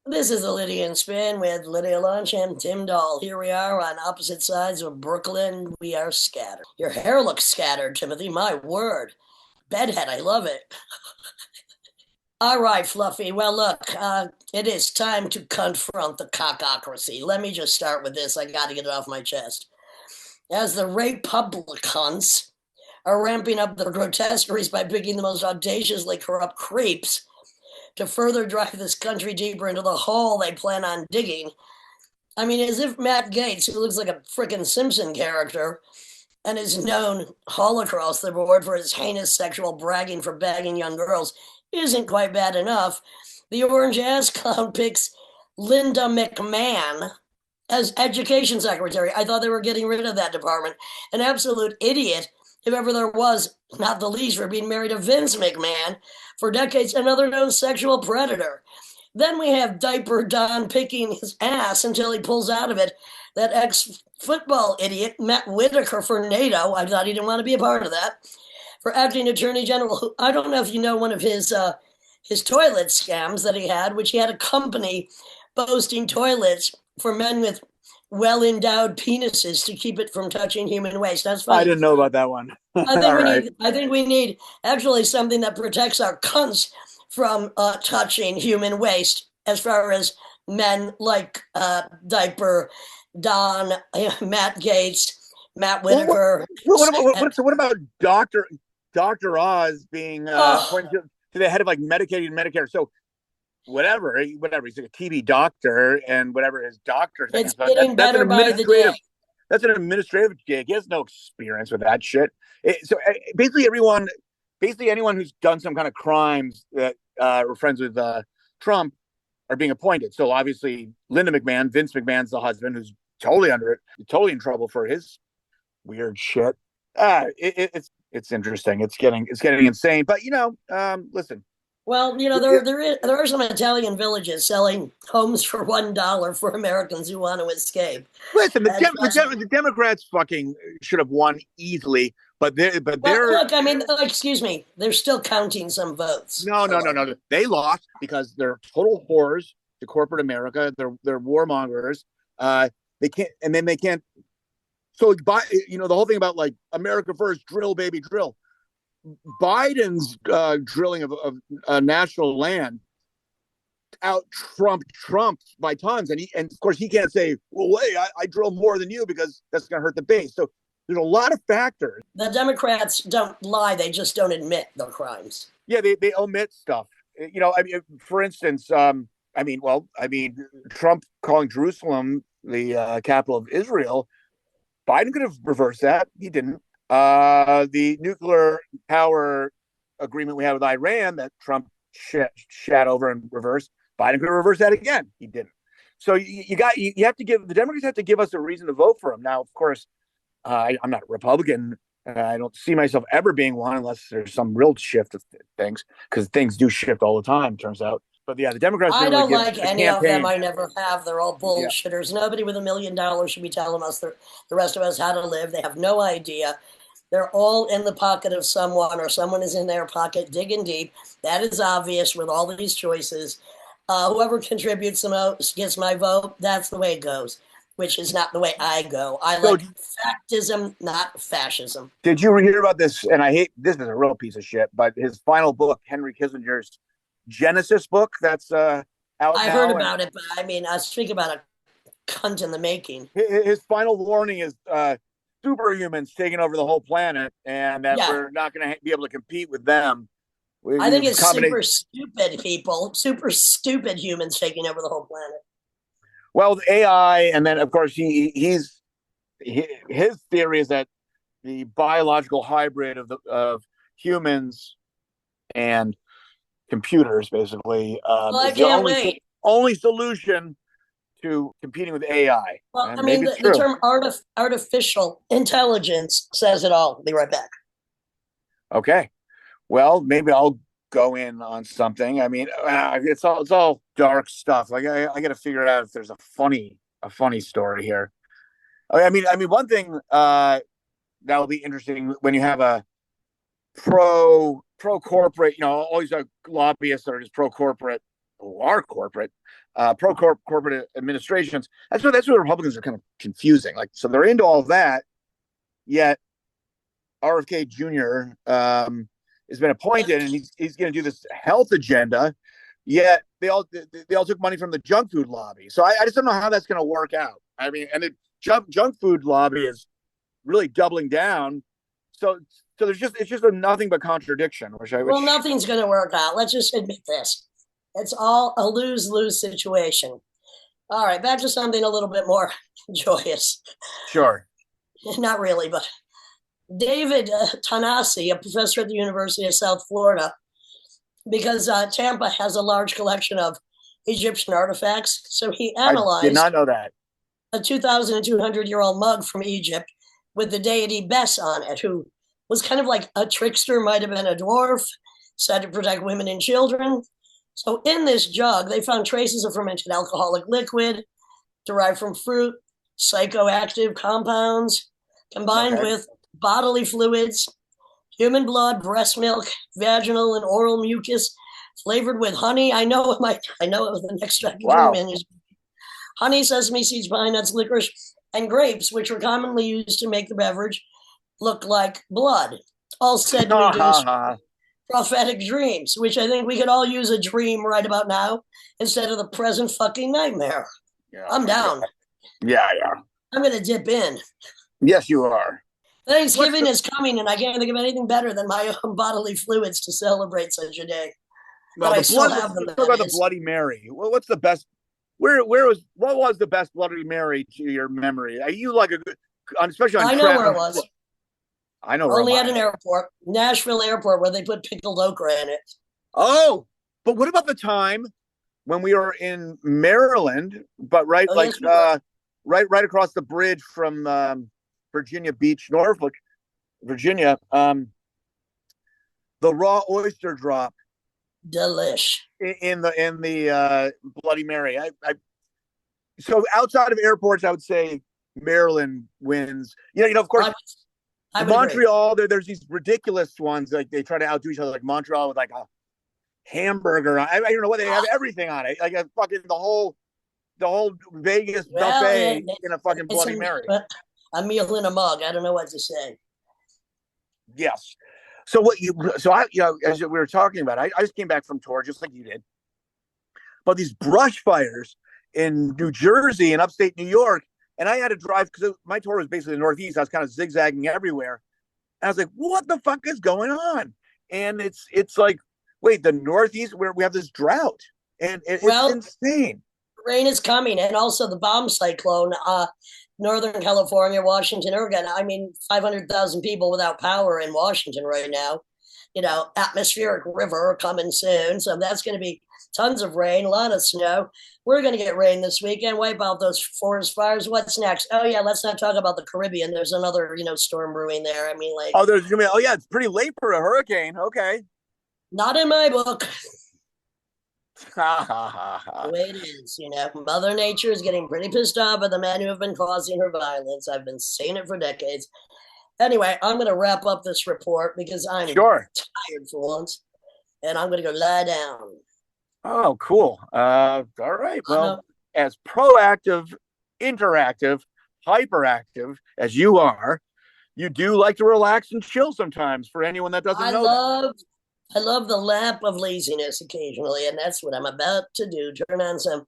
This is the Lydian Spin with Lydia Lunch and Tim Dahl. Here we are on opposite sides of Brooklyn. We are scattered. Your hair looks scattered, Timothy. My word. Bedhead, I love it. All right, Fluffy. Well, look, it is time to confront the cockocracy. Let me just start with this. I got to get it off my chest. As the Republicans are ramping up their grotesqueries by picking the most audaciously corrupt creeps to further drive this country deeper into the hole they plan on digging. I mean, as if Matt Gates, who looks like a frickin' Simpson character and is known all across the board for his heinous sexual bragging for bagging young girls, isn't quite bad enough. The orange ass clown picks Linda McMahon as education secretary. I thought they were getting rid of that department. An absolute idiot, if ever there was, not the least for being married to Vince McMahon for decades, another known sexual predator. Then we have Diaper Don picking his ass until he pulls out of it. That ex football idiot, Matt Whitaker for NATO. I thought he didn't want to be a part of that. For acting attorney general, who I don't know if you know one of his toilet scams that he had, which he had a company boasting toilets for men with well endowed penises to keep it from touching human waste. That's I funny. didn't know about that one. I think All we right. need. I think we need actually something that protects our cunts from touching human waste. As far as men like Diaper Don, Matt Gates, Matt Well, Whitaker. what about Doctor Oz being Oh, appointed to the head of like Medicaid and Medicare? So whatever. He's like a TB doctor and whatever his doctor thing it's is. But getting that's an better by the day. administrative. That's an administrative gig. He has no experience with that shit. Basically anyone who's done some kind of crimes that were friends with Trump are being appointed. So obviously, Linda McMahon, Vince McMahon's the husband, who's totally under it, totally in trouble for his weird shit. It's interesting. It's getting insane. But listen. Well, you know there are some Italian villages selling homes for $1 for Americans who want to escape. Listen, That's the Democrats fucking should have won easily, but well, they're look. I mean, excuse me. They're still counting some votes. no. They lost because they're total whores to corporate America. They're warmongers. They can't, and then they can't. So, the whole thing about like America first, drill baby drill. Biden's drilling of national land out Trump by tons, and of course he can't say, well, wait, I drill more than you because that's going to hurt the base. So there's a lot of factors. The Democrats don't lie; they just don't admit their crimes. Yeah, they omit stuff. I mean, for instance, Trump calling Jerusalem the capital of Israel. Biden could have reversed that. He didn't. The nuclear power agreement we had with Iran that Trump shat over and reversed. Biden could have reversed that again. He didn't. So you have to give the Democrats have to give us a reason to vote for him. Now, of course, I'm not a Republican. I don't see myself ever being one unless there's some real shift of things, because things do shift all the time. Turns out, but yeah, the Democrats I didn't really don't give like the any of them. campaign. I never have. They're all Yeah, bullshitters. Nobody with $1 million should be telling us the rest of us how to live. They have no idea. They're all in the pocket of someone, or someone is in their pocket digging deep. That is obvious with all of these choices. Whoever contributes the most gets my vote. That's the way it goes, which is not the way I go. I so like factism, not fascism. did you hear about this? And I hate this is a real piece of shit, but his final book, Henry Kissinger's Genesis book, that's out I heard now, and about it, but I mean, I speak about a cunt in the making. his final warning is superhumans taking over the whole planet, and that Yeah, we're not going to be able to compete with them. I think It's a it's combination. super stupid people, super stupid humans taking over the whole planet. Well, with AI, and then of course his theory is that the biological hybrid of humans and computers basically Well, I is the can't wait. only solution to competing with AI, Well, I and mean, maybe it's the true. term artificial intelligence says it all. I'll be right back. Okay, well, maybe I'll go in on something. I mean, it's all dark stuff. Like I got to figure out if there's a funny story here. I mean, one thing that will be interesting when you have a pro corporate, all these lobbyists that are just pro corporate who are corporate. corporate administrations. That's what Republicans are kind of confusing. Like, so they're into all of that, yet RFK Jr. Has been appointed, and he's going to do this health agenda. Yet they all took money from the junk food lobby. So I just don't know how that's going to work out. I mean, and the junk food lobby is really doubling down. So it's just a nothing but contradiction. Well, nothing's going to work out. Let's just admit this. It's all a lose-lose situation. All right, back to something a little bit more joyous. Sure. Not really, but David Tanasi, a professor at the University of South Florida, because Tampa has a large collection of Egyptian artifacts. So he analyzed I did not know that. A 2,200-year-old mug from Egypt with the deity Bes on it, who was kind of like a trickster, might have been a dwarf, said to protect women and children. So in this jug, they found traces of fermented alcoholic liquid derived from fruit, psychoactive compounds, combined with bodily fluids, human blood, breast milk, vaginal and oral mucus, flavored with honey. I know the next documentary is honey, sesame seeds, pine nuts, licorice, and grapes, which were commonly used to make the beverage look like blood. All said to induce prophetic dreams, which I think we could all use a dream right about now instead of the present fucking nightmare. Yeah, I'm down. Yeah. I'm going to dip in. Yes, you are. Thanksgiving is coming, and I can't think of anything better than my own bodily fluids to celebrate such a day. Well, let's talk about the Bloody Mary. Well, what's the best? What was the best Bloody Mary to your memory? Are you like especially on I know where it was. I know. Only at an airport, Nashville Airport, where they put pickled okra in it. Oh, but what about the time when we were in Maryland, but right across the bridge from Virginia Beach, Norfolk, Virginia, the raw oyster drop, delish in the Bloody Mary. So outside of airports, I would say Maryland wins. Of course. Montreal, there's these ridiculous ones, like they try to outdo each other, like Montreal with like a hamburger. I don't know what they have, everything on it, like a fucking the whole Vegas buffet in a fucking Bloody Mary. A meal in a mug. I don't know what to say. Yes. So as we were talking about, I just came back from tour, just like you did. But these brush fires in New Jersey and upstate New York. And I had to drive because my tour was basically the Northeast. I was kind of zigzagging everywhere. And I was like, what the fuck is going on? And it's like, wait, the Northeast, where we have this drought. And it's insane. Rain is coming. And also the bomb cyclone, Northern California, Washington, Oregon. I mean, 500,000 people without power in Washington right now. Atmospheric river coming soon. So that's going to be tons of rain, a lot of snow. We're going to get rain this weekend, wipe out those forest fires. What's next? Oh, yeah, let's not talk about the Caribbean. There's another, storm brewing there. I mean, like... it's pretty late for a hurricane. Okay. Not in my book. The way it is, Mother Nature is getting pretty pissed off at the men who have been causing her violence. I've been saying it for decades. Anyway, I'm going to wrap up this report because I'm tired for once, and I'm going to go lie down. Oh, cool. All right. Well, as proactive, interactive, hyperactive as you are, you do like to relax and chill sometimes. For anyone that doesn't know, I love the lap of laziness occasionally, and that's what I'm about to do. Turn on some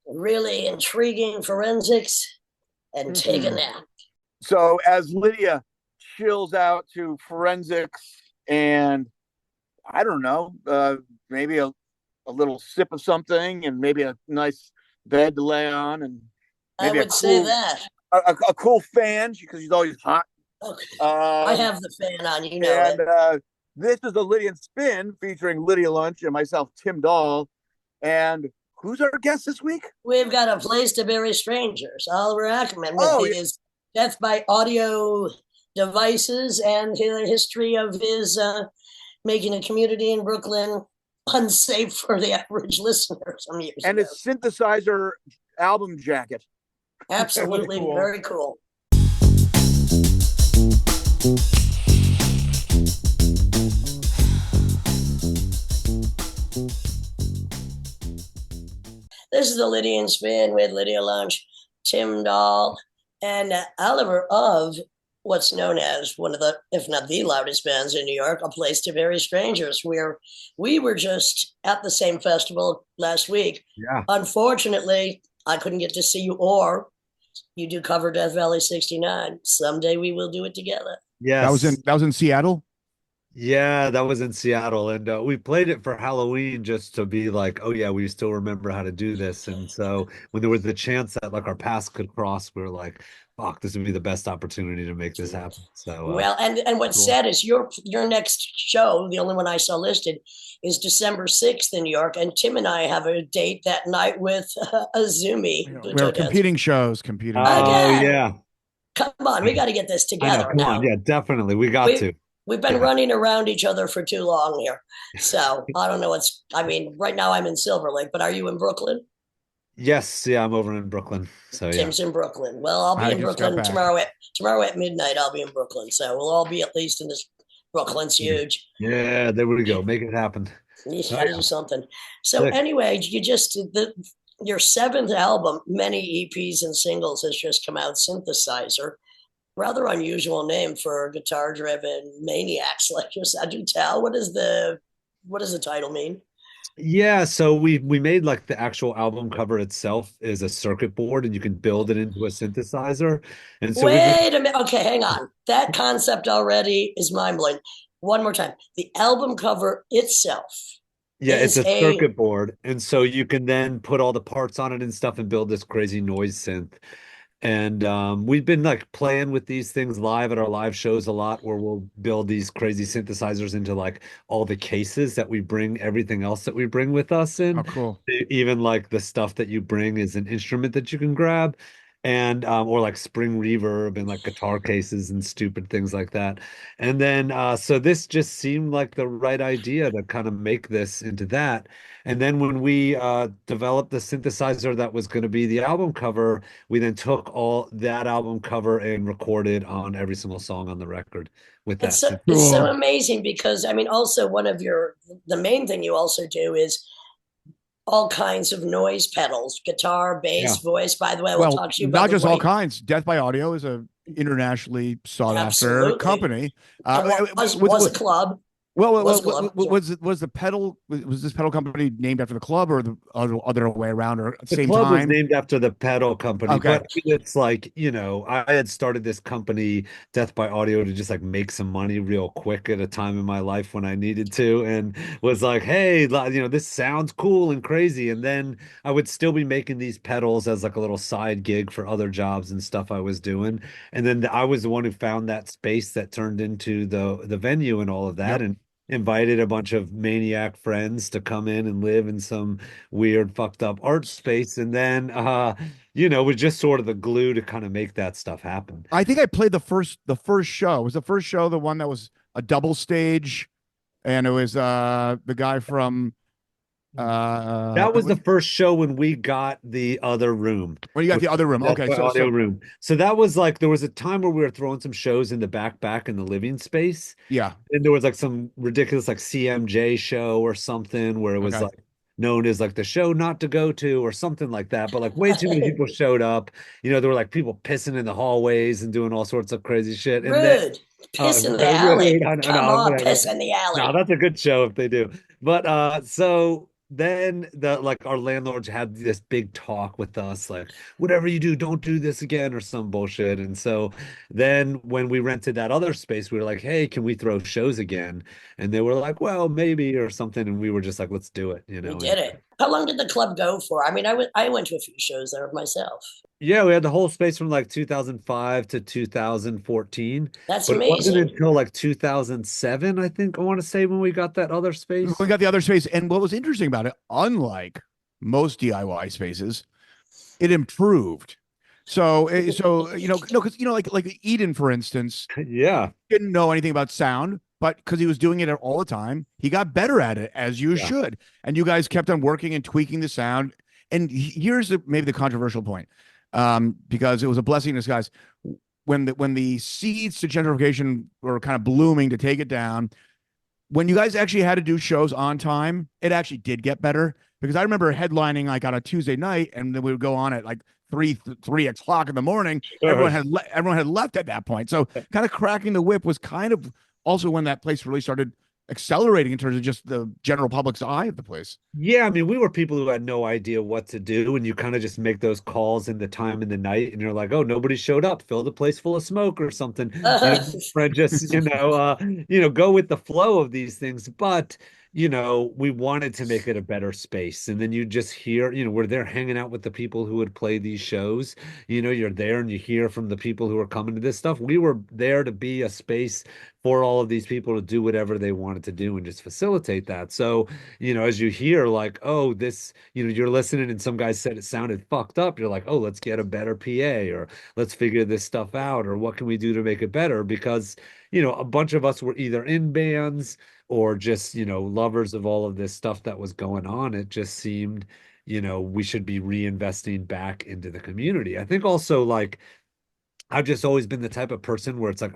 really intriguing forensics and take a nap. So as Lydia chills out to forensics and, I don't know, maybe a little sip of something and maybe a nice bed to lay on, and maybe say that a cool fan because she's always hot. Okay. I have the fan on, it. This is the Lydia Spin featuring Lydia Lunch and myself, Tim Dahl. And who's our guest this week? We've got a place to bury strangers, Edward Ackermann, with his death by audio devices and the history of his making a community in Brooklyn unsafe for the average listener some years ago. His synthesizer album jacket. Absolutely, cool. Very cool. This is the Lydia and Spin with Lydia Lunch, Tim Dahl, and Oliver of what's known as one of the, if not the loudest bands in New York, A Place to Bury Strangers, where we were just at the same festival last week. Yeah. Unfortunately, I couldn't get to see you, or you do cover Death Valley 69. Someday we will do it together. Yes. That was in Seattle. Yeah, that was in Seattle, and we played it for Halloween just to be like, oh yeah, we still remember how to do this. And so when there was the chance that like our paths could cross, we were like, fuck, this would be the best opportunity to make this happen. So Well, and what's cool. sad is your next show, the only one I saw listed, is December 6th in New York, and Tim and I have a date that night with Azumi. We're competing shows, competing. Oh Again, yeah, come on, we got to get this I know. together Come on, now. yeah, definitely, we got We to. we've been Yeah. running around each other for too long here, so I don't know what's. I mean, right now I'm in Silver Lake, but are you in Brooklyn? Yes, yeah, I'm over in Brooklyn. So yeah. Tim's in Brooklyn. Well, I'll be I in just got Brooklyn back. tomorrow at midnight. I'll be in Brooklyn, so we'll all be at least in this. Brooklyn's huge. Yeah, there we go. Make it happen. You Oh got to yeah. do something. So Sick. anyway, you just your seventh album, many EPs and singles, has just come out. Synthesizer, rather unusual name for guitar-driven maniacs like yourself. Do tell. What does the title mean? Yeah, so we made like the actual album cover itself is a circuit board and you can build it into a synthesizer. And so we just Wait a minute. Okay, hang on. That concept already is mind blowing. One more time. The album cover itself yeah, it's is a a circuit board. And so you can then put all the parts on it and stuff and build this crazy noise synth. And we've been like playing with these things live at our live shows a lot, where we'll build these crazy synthesizers into like all the cases that we bring everything else that we bring with us Oh, in. cool. Even like the stuff that you bring is an instrument that you can grab, and or like spring reverb and like guitar cases and stupid things like that. And then so this just seemed like the right idea to kind of make this into that. And then when we developed the synthesizer that was going to be the album cover, we then took all that album cover and recorded on every single song on the record with that synth. it's so Cool. amazing because I mean also one of your the main thing you also do is all kinds of noise pedals, guitar, Yeah. bass, voice. By the way, we'll Well, talk to you about not the just all way. kinds. Death by Audio is a internationally sought after Absolutely. company. It was a club. Was a club. Was the pedal was this pedal company named after the club or the other way around or at the The same club was time? named after the pedal company, Okay. but it's like, I had started this company, Death by Audio, to just like make some money real quick at a time in my life when I needed to, and was like, hey, this sounds cool and crazy. And then I would still be making these pedals as like a little side gig for other jobs and stuff I was doing. And then I was the one who found that space that turned into the venue and all of that. Yep. And invited a bunch of maniac friends to come in and live in some weird fucked up art space, and then was just sort of the glue to kind of make that stuff happen. I think I played the first show. Was the first show the one that was a double stage, and it was the guy from That was the first show when we got the other room. when you got the other room. That's Okay, my so audio room. So that was like there was a time where we were throwing some shows in the back in the living space. yeah. And there was like some ridiculous like CMJ show or something where it was Okay. like known as like the show not to go to or something like that. But like way too many people showed up. There were like people pissing in the hallways and doing all sorts of crazy shit. And then Rude. Piss in the alley. Come on, whatever. piss in the alley. No, that's a good show if they do. But so then our landlords had this big talk with us, like, whatever you do, don't do this again or some bullshit. And so then when we rented that other space, we were like, hey, can we throw shows again? And they were like, well, maybe or something. And we were just like, let's do it, We did it. How long did the club go for? I mean, I went to a few shows there myself. Yeah, we had the whole space from like 2005 to 2014. That's But it wasn't amazing. until like 2007, I think, I want to say, when we got that other space. We got the other space, and what was interesting about it, unlike most DIY spaces, it improved. So no, because like Eden, for instance, Yeah. didn't know anything about sound, but because he was doing it all the time, he got better at it, as you should. And you guys kept on working and tweaking the sound. And here's maybe the controversial point, because it was a blessing in disguise. When the seeds to gentrification were kind of blooming to take it down, when you guys actually had to do shows on time, it actually did get better because I remember headlining like on a Tuesday night, and then we would go on at like 3 o'clock in the morning. Everyone had left at that point, so kind of cracking the whip was kind of also when that place really started accelerating in terms of just the general public's eye of the place. Yeah, I mean, we were people who had no idea what to do, and you kind of just make those calls in the time in the night, and you're like, "Oh, nobody showed up. Fill the place full of smoke or something." And just go with the flow of these things. But we wanted to make it a better space, and then you just hear, we're there hanging out with the people who would play these shows. You're there, and you hear from the people who are coming to this stuff. We were there to be a space for all of these people to do whatever they wanted to do and just facilitate that. So as you hear like, oh, this, you're listening and some guy said it sounded fucked up. You're like, oh, let's get a better PA, or let's figure this stuff out, or what can we do to make it better? Because, a bunch of us were either in bands or just, lovers of all of this stuff that was going on. It just seemed, we should be reinvesting back into the community. I think also like I've just always been the type of person where it's like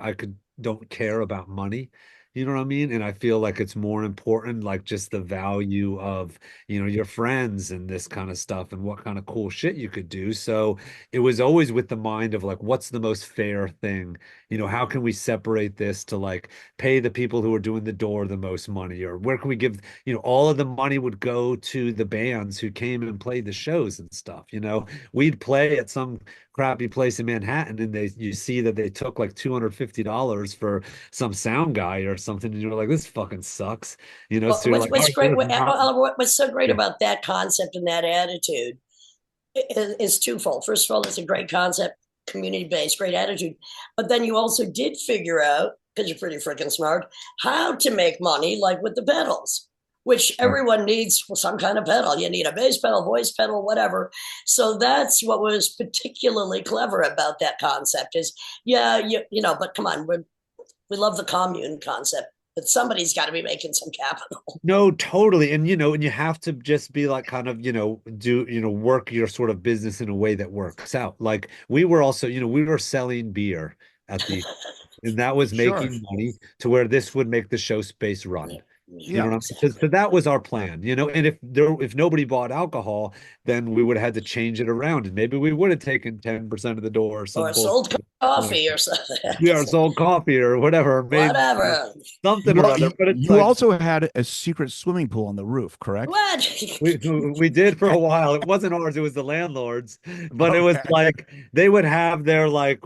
don't care about money. You know what I mean? And I feel like it's more important, like just the value of, your friends and this kind of stuff and what kind of cool shit you could do. So it was always with the mind of like, what's the most fair thing? How can we separate this to like pay the people who are doing the door the most money? Or where can we give, all of the money would go to the bands who came and played the shows and stuff. We'd play at some crappy place in Manhattan, and you see that they took like $250 for some sound guy or something, and you're like, this fucking sucks. Well, So you're like, what's great, oh, what's so great yeah. about that concept and that attitude is twofold. First of all, it's a great concept, community based, great attitude. But then you also did figure out, because you're pretty freaking smart, how to make money, like with the pedals, which everyone needs some kind of pedal. You need a bass pedal, voice pedal, whatever. So that's what was particularly clever about that concept is, but come on, we love the commune concept, but somebody's got to be making some capital. No, totally. And and you have to just be like kind of, work your sort of business in a way that works out. Like we were also, we were selling beer at the and that was Sure. making money to where this would make the show space run. You know Yeah. what I'm saying? So that was our plan, and if nobody bought alcohol, then we would have had to change it around, and maybe we would have taken 10% of the door or some Or sold bullshit. coffee or something. Yeah, or sold coffee or whatever, made Whatever. something or other. But it's You like also had a secret swimming pool on the roof, correct? What? we did for a while. It wasn't ours, it was the landlord's. But it was Okay. like they would have their like,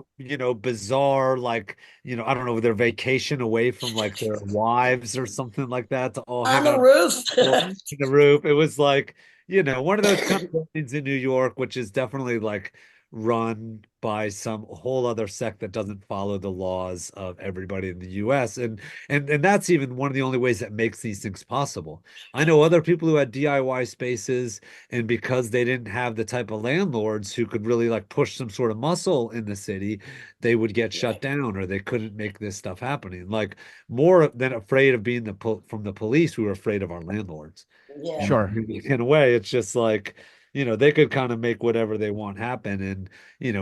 bizarre like, I don't know, their vacation away from like their wives or something like that to all On hang the out roof? on the roof. It was like, one of those kind of buildings in New York, which is definitely like run by some whole other sect that doesn't follow the laws of everybody in the US. And that's even one of the only ways that makes these things possible. I know other people who had DIY spaces, and because they didn't have the type of landlords who could really like push some sort of muscle in the city, they would get shut down or they couldn't make this stuff happening. Like more than afraid of being from the police, we were afraid of our landlords. Yeah. And Sure. in a way, it's just like, they could kind of make whatever they want happen. And,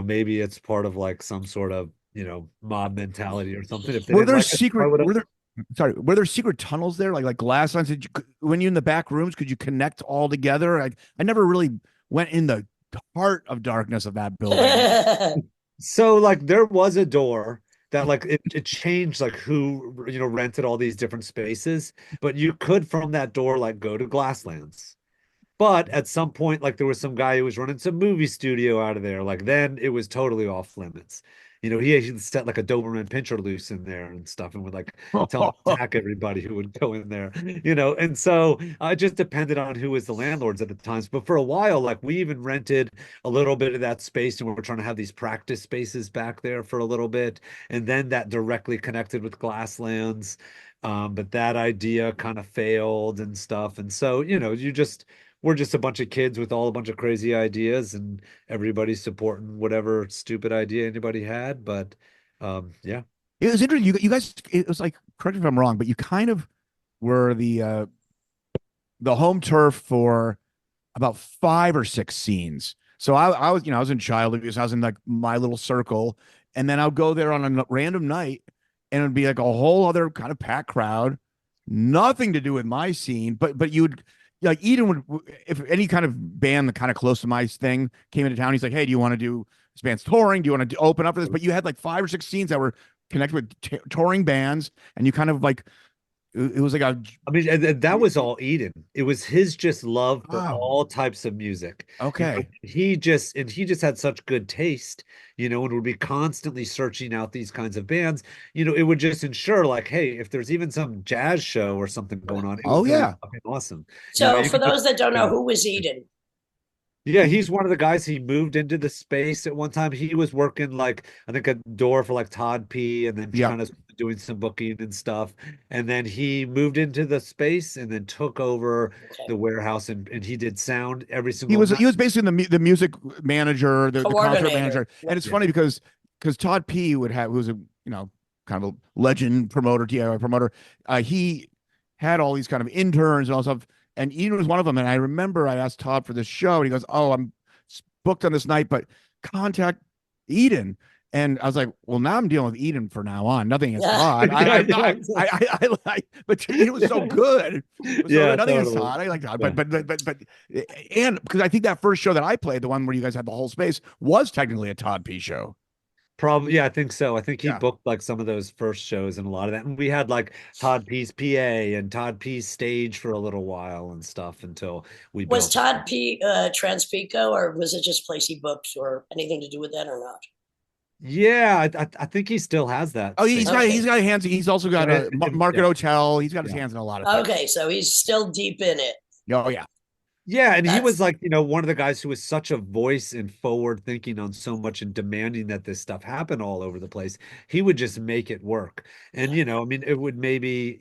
maybe it's part of like some sort of, mob mentality or something. If they Were didn't there like it, why secret would were there sorry, were there secret tunnels there like glass lines? When you in the back rooms, could you connect all together? I never really went in the heart of darkness of that building. So like there was a door that like it changed like who, rented all these different spaces, but you could from that door like go to Glasslands. But at some point, like there was some guy who was running some movie studio out of there. Like then it was totally off limits. He set like a Doberman pincher loose in there and stuff and would like tell him to attack everybody who would go in there, And so it just depended on who was the landlords at the times. But for a while, like we even rented a little bit of that space and we were trying to have these practice spaces back there for a little bit. And then that directly connected with Glasslands. But that idea kind of failed and stuff. And so, we're just a bunch of kids with all a bunch of crazy ideas and everybody's supporting whatever stupid idea anybody had. But yeah. It was interesting. You guys, it was like, correct me if I'm wrong, but you kind of were the home turf for about 5 or 6 scenes. So I was, I was in child abuse. I was in like my little circle, and then I'll go there on a random night, and it'd be like a whole other kind of packed crowd, nothing to do with my scene, but you would like Eden would if any kind of band that kind of close to my thing came into town, he's like, hey, do you want to do this band's touring? Do you want to open up for this? But you had like 5 or 6 scenes that were connected with touring bands, and you kind of like it was like a I mean, and that was all Eden. It was his just love for oh, all types of music. You know, okay. he just had such good taste, and would be constantly searching out these kinds of bands. It would just ensure like, hey, if there's even some jazz show or something going on, it was Oh going to be yeah. fucking awesome. So, You for could just, those that don't know, yeah. who was Eden? Yeah, he's one of the guys. He moved into the space at one time. He was working like I think a door for like Todd P, and then Yep. kind of doing some booking and stuff. And then he moved into the space and then took over Okay. the warehouse, and he did sound every He single was night. he was basically the music manager, the concert Coordinator. manager, and it's Yeah. funny because Todd P would have who was a kind of a legend promoter, DIY promoter. He had all these kind of interns and all stuff, and Eden was one of them. And I remember I asked Todd for this show, and he goes, "Oh, I'm booked on this night, but contact Eden." And I was like, "Well, now I'm dealing with Eden for now on. Nothing against Yeah. Todd. Yeah, yeah, But Eden was so good. It was so yeah, good. Nothing against totally. Todd. I like Todd, Yeah. but and because I think that first show that I played, the one where you guys had the whole space, was technically a Todd P show. Probably, yeah, I think so. I think he Yeah. booked like some of those first shows and a lot of that. And we had like Todd P's PA and Todd P's stage for a little while and stuff until we Was built it. Todd P. Transpico, or was it just place he booked, or anything to do with that, or not? Yeah, I think he still has that Oh, space. Okay. he's got hands. He's also got a Market Yeah, Hotel. He's got his yeah. hands in a lot of things. Okay, so he's still deep in it. Oh yeah. Yeah, and he was That's like, one of the guys who was such a voice and forward thinking on so much and demanding that this stuff happen all over the place. He would just make it work. And, I mean, it would maybe,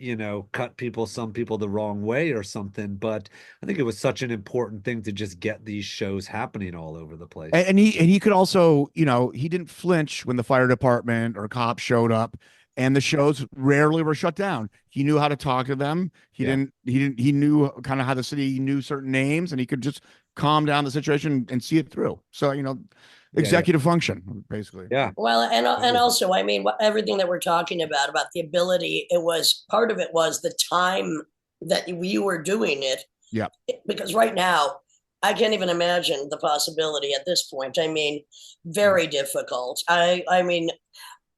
cut some people the wrong way or something, but I think it was such an important thing to just get these shows happening all over the place. And he could also, he didn't flinch when the fire department or cops showed up, and the shows rarely were shut down. He knew how to talk to them. Yeah. He knew kind of how the city knew certain names, and he could just calm down the situation and see it through. So, Yeah, executive function, basically. yeah. well, and also, I mean, everything that we're talking about the ability. It was part of it was the time that you were doing it. Yeah. Because right now, I can't even imagine the possibility at this point. I mean, very difficult. I mean,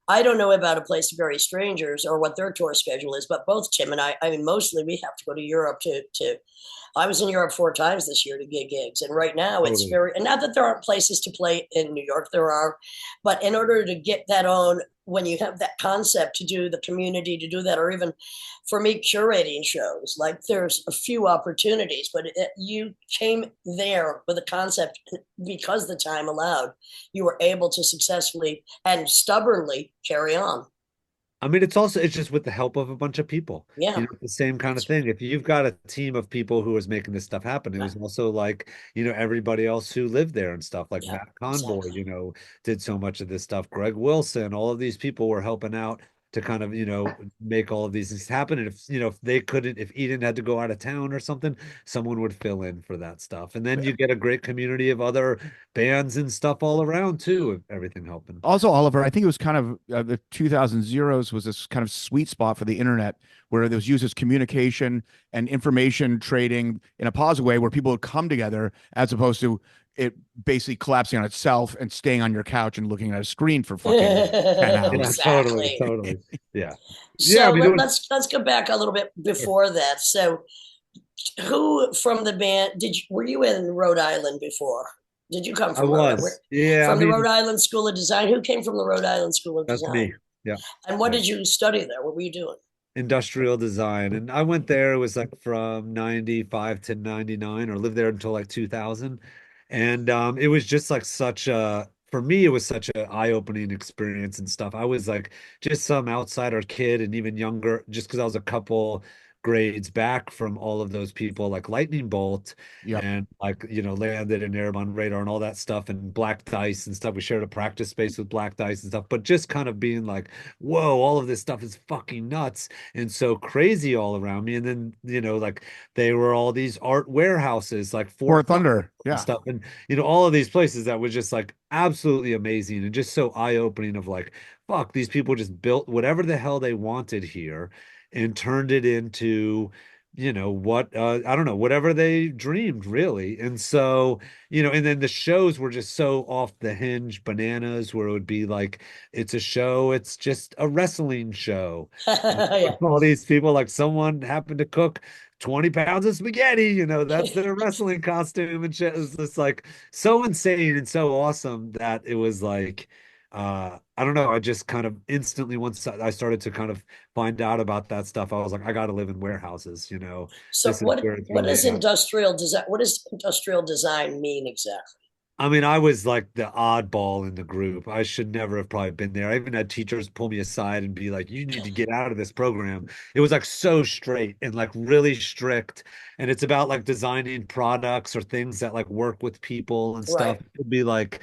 I don't know about A Place to Bury Strangers or what their tour schedule is, but both Tim and I mean, mostly we have to go to Europe to I was in Europe 4 times this year to get gigs. And right now it's Totally. very, and not that there aren't places to play in New York, there are, but in order to get that on, when you have that concept to do the community, to do that, or even for me, curating shows, like there's a few opportunities, but you came there with a concept because the time allowed, you were able to successfully and stubbornly carry on. I mean, it's just with the help of a bunch of people. Yeah. The same kind of thing. If you've got a team of people who is making this stuff happen, it was also like, everybody else who lived there and stuff, like Yeah, Matt Conboy, exactly. did so much of this stuff. Greg Wilson, all of these people were helping out to kind of, make all of these things happen. And if they couldn't, if Eden had to go out of town or something, someone would fill in for that stuff. And then you get a great community of other bands and stuff all around too, of everything helping. Also, Oliver, I think it was kind of the 2000 zeros was this kind of sweet spot for the internet where it was used as communication and information trading in a positive way where people would come together as opposed to it basically collapsing on itself and staying on your couch and looking at a screen for fucking 10 Yeah, hours. totally, Exactly. totally. Yeah. Yeah, So I mean, it was, let's go back a little bit before that. So who from the band were you in Rhode Island before? Did you come I from Rhode Island? was. Yeah, I From the Rhode mean, Island School of Design? Who came from the Rhode Island School of that's Design? me. Yeah. And what Yeah. did you study there? What were you doing? Industrial design. And I went there, it was like from 95 to 99, or lived there until like 2000. And it was just like for me, it was such an eye-opening experience and stuff. I was like just some outsider kid and even younger, just because I was a couple grades back from all of those people like Lightning Bolt Yep. and like, landed in airborne radar and all that stuff and Black Dice and stuff. We shared a practice space with Black Dice and stuff, but just kind of being like, whoa, all of this stuff is fucking nuts and so crazy all around me. And then, like they were all these art warehouses like Fort Fort Thunder Thunder. and Yeah. stuff. And, all of these places that was just like absolutely amazing and just so eye-opening of like, fuck, these people just built whatever the hell they wanted here and turned it into, what I don't know, whatever they dreamed really. And so, and then the shows were just so off the hinge bananas, where it would be like, it's a show, it's just a wrestling show. Yeah. All these people, like someone happened to cook 20 pounds of spaghetti, that's their wrestling costume and shit. It's just like so insane and so awesome that it was like, I don't know. I just kind of instantly, once I started to kind of find out about that stuff, I was like, I got to live in warehouses. So This is where it's what really does at. industrial design what does industrial design mean exactly? I mean, I was like the oddball in the group. I should never have probably been there. I even had teachers pull me aside and be like, you need to get out of this program. It was like so straight and like really strict. And it's about like designing products or things that like work with people and stuff. Right. It could be like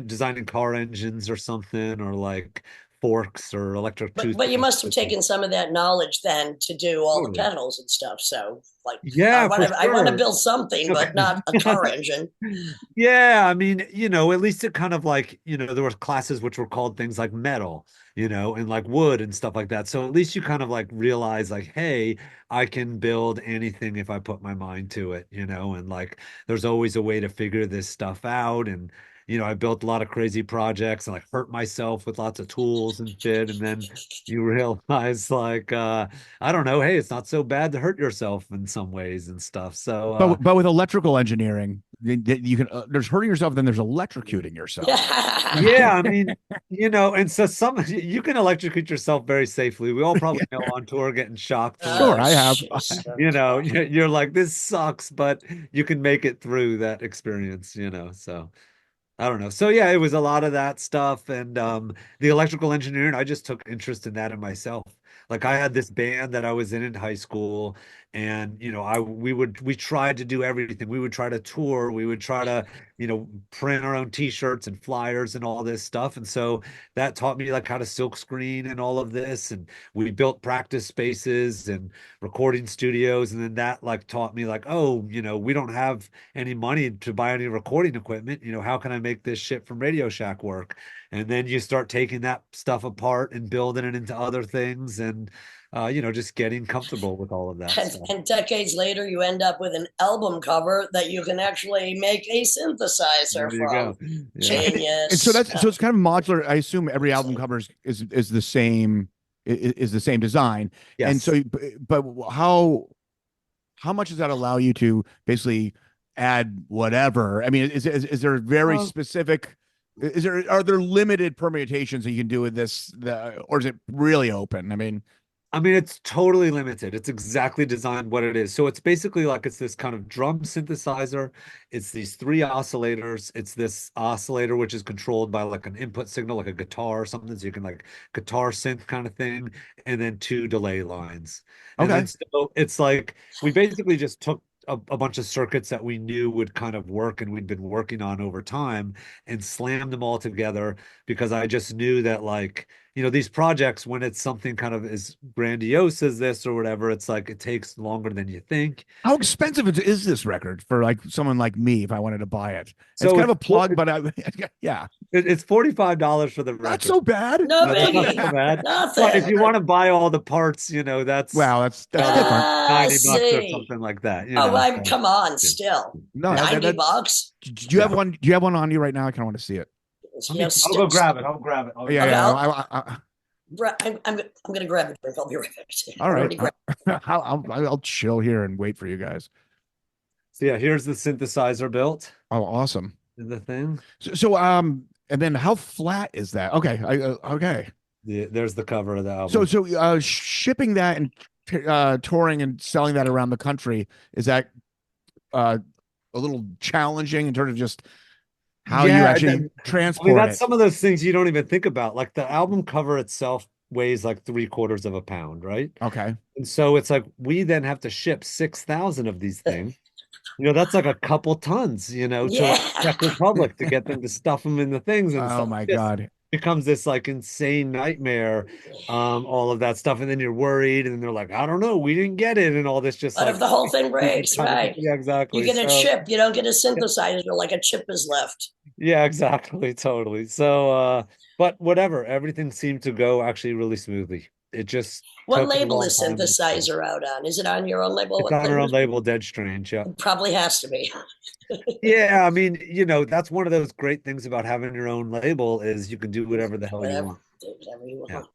designing car engines or something, or like forks or electric But you must have toothpicks. taken some of that knowledge then to do all the Totally. pedals and stuff. So like Yeah, for I want to sure. build something, but not a car engine. Yeah, I mean, at least it kind of like, there were classes which were called things like metal, and like wood and stuff like that. So at least you kind of like realize like, hey, I can build anything if I put my mind to it, and like there's always a way to figure this stuff out. And, I built a lot of crazy projects and like hurt myself with lots of tools and shit. And then you realize like, I don't know, hey, it's not so bad to hurt yourself in some ways and stuff. So, But with electrical engineering, you can there's hurting yourself, then there's electrocuting yourself. Yeah. yeah, I mean, and so some you can electrocute yourself very safely. We all probably know on tour getting shocked from Sure, Oh, I have. jeez. you're like, this sucks, but you can make it through that experience, so. I don't know. So yeah, it was a lot of that stuff, and the electrical engineering, I just took interest in that in myself. Like I had this band that I was in high school, and we tried to do everything. We would try to tour, we would try to, print our own t-shirts and flyers and all this stuff. And so that taught me like how to silk screen and all of this. And we built practice spaces and recording studios. And then that like taught me like, oh, we don't have any money to buy any recording equipment. How can I make this shit from Radio Shack work? And then you start taking that stuff apart and building it into other things, and just getting comfortable with all of that stuff. And decades later, you end up with an album cover that you can actually make a synthesizer There you from. go. Yeah. And so Genius. so it's kind of modular. I assume every album cover is the same is the same design. And Yes. so, but how much does that allow you to basically add whatever? I mean, is there very Well, specific? Are there limited permutations that you can do with this, or is it really open? I mean, it's totally limited. It's exactly designed what it is. So it's basically like it's this kind of drum synthesizer. It's these three oscillators. It's this oscillator which is controlled by like an input signal, like a guitar or something. So you can like guitar synth kind of thing, and then two delay lines. And Okay. then so it's like we basically just took a bunch of circuits that we knew would kind of work and we'd been working on over time and slammed them all together, because I just knew that like, these projects, when it's something kind of as grandiose as this or whatever, it's like it takes longer than you think. How expensive is this record for like someone like me if I wanted to buy it? It's So kind of a plug, but yeah, it's $45 for the not record. so bad. No That's not biggie. so bad. But if Nothing. you want to buy all the parts, that's Wow, that's another different. I 90 bucks or see. something like that, Oh, I'm So, come on, yeah. still. No, 90 bucks? do you have one? Do you have one on you right now? I kind of want to see it. Let me, I'll go grab it. I'll grab it. Oh, yeah, Okay, yeah. I'm going to grab a drink. I'll be right back. All I right. already grabbed. I'll chill here and wait for you guys. So yeah, here's the synthesizer built Oh, awesome. in the thing. And then how flat is that? Okay, okay. There's the cover of the album. So shipping that and touring and selling that around the country, is that a little challenging in terms of just how you actually transport that's it? some of those things you don't even think about. Like the album cover itself weighs like 3/4 of a pound, right? Okay. And so it's like we then have to ship 6,000 of these things. That's like a couple tons, to like Yeah. Czech Republic to get them to stuff them in the things and Oh stuff. my It just God. becomes this like insane nightmare, all of that stuff. And then you're worried, and they're like, I don't know, we didn't get it, and all this just What like if the whole thing breaks, right? yeah, You exactly. get a So chip, you don't get a synthesizer, like a chip is left. yeah, exactly, totally. So but whatever, everything seemed to go actually really smoothly. it just What took a label long is time. synthesizer out on? Is it on your own label? It's What on our label? own label, Dead Strange. Yeah. It probably has to be. Yeah, I mean, that's one of those great things about having your own label is you can do whatever the hell you Whatever, want. whatever you Yeah, want.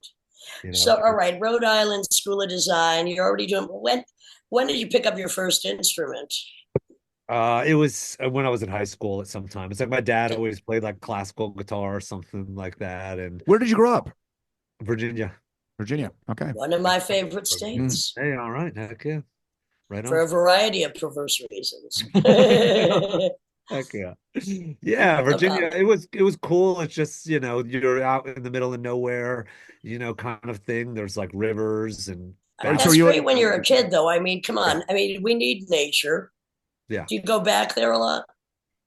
you know. So, all right, Rhode Island School of Design. You're already doing. When did you pick up your first instrument? It was when I was in high school at some time. It's like my dad always played like classical guitar or something like that, and Where did you grow up? Virginia. Virginia. Okay. One of my favorite Mm. states Hey, all right, heck yeah, right for on. a variety of perverse reasons. Heck yeah. Yeah, Look Virginia, up. it was cool. It's just, you're out in the middle of nowhere, kind of thing. There's like rivers and All right, so That's valleys. great when you're a kid, though. I mean, come Yeah. on. I mean, we need nature. Yeah. Do you go back there a lot?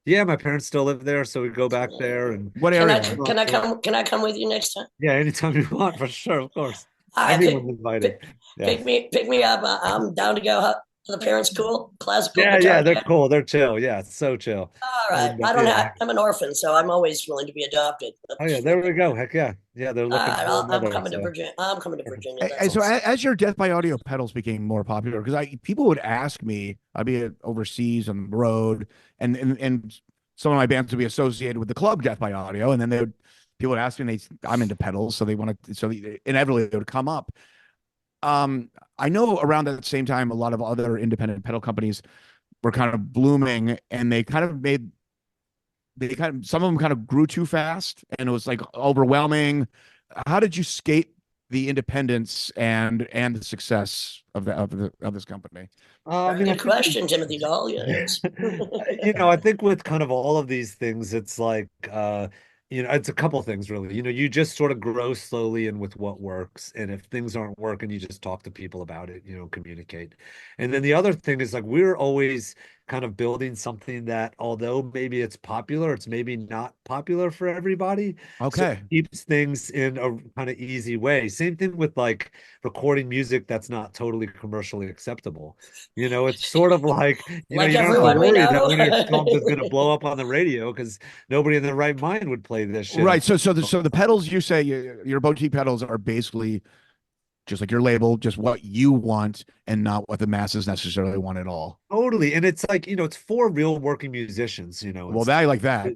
Yeah, my parents still live there, so we go back there and what Can I area? can I come can I come with you next time? yeah, anytime you want, for sure, of course. All right, Everyone's invited. pick, Yeah. pick me up. I'm down to go. The parents cool, classical Yeah, guitar yeah, they're guy. cool. They're chill. Yeah, it's so chill. All right, And I don't have. yeah. I'm an orphan, so I'm always willing to be adopted. Oh yeah, there we go. Heck yeah. Yeah, they're All looking right, for a I'm mother, coming to so Virginia. I'm coming to Virginia. And That's so all. as your Death by Audio pedals became more popular, because I people would ask me, I'd be overseas on the road, and some of my bands would be associated with the club Death by Audio, and then people would ask me, and I'm into pedals, so they want to, so inevitably it would come up. I know around that same time, a lot of other independent pedal companies were kind of blooming, and some of them kind of grew too fast, and it was like overwhelming. How did you skate the independence and the success of this company? I Very mean, I good think question, Timothy Doll. Yes. I think with kind of all of these things, it's like, it's a couple things really. You just sort of grow slowly and with what works. And if things aren't working, you just talk to people about it, communicate. And then the other thing is like we're always kind of building something that although maybe it's popular, it's maybe not popular for everybody. So it Okay. keeps things in a kind of easy way. Same thing with like recording music that's not totally commercially acceptable. It's sort of like, Like you don't have to everyone we worry that know. one of your songs is going to blow up on the radio because nobody in their right mind would play this shit on. Right. So the pedals you say your boutique pedals are basically just like your label, just what you want and not what the masses necessarily want at all. Totally. And it's like, it's for real working musicians, Well, that I like that.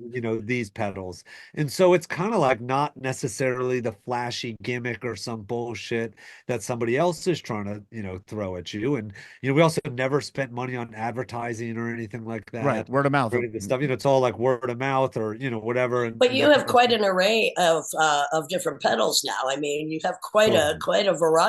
these pedals. And so it's kind of like not necessarily the flashy gimmick or some bullshit that somebody else is trying to, throw at you. And, we also never spent money on advertising or anything like Right. that. Word of mouth. Or any of this stuff, it's all like word of mouth or, whatever. But And you then have quite an array of different pedals now. I mean, you have totally. quite a variety,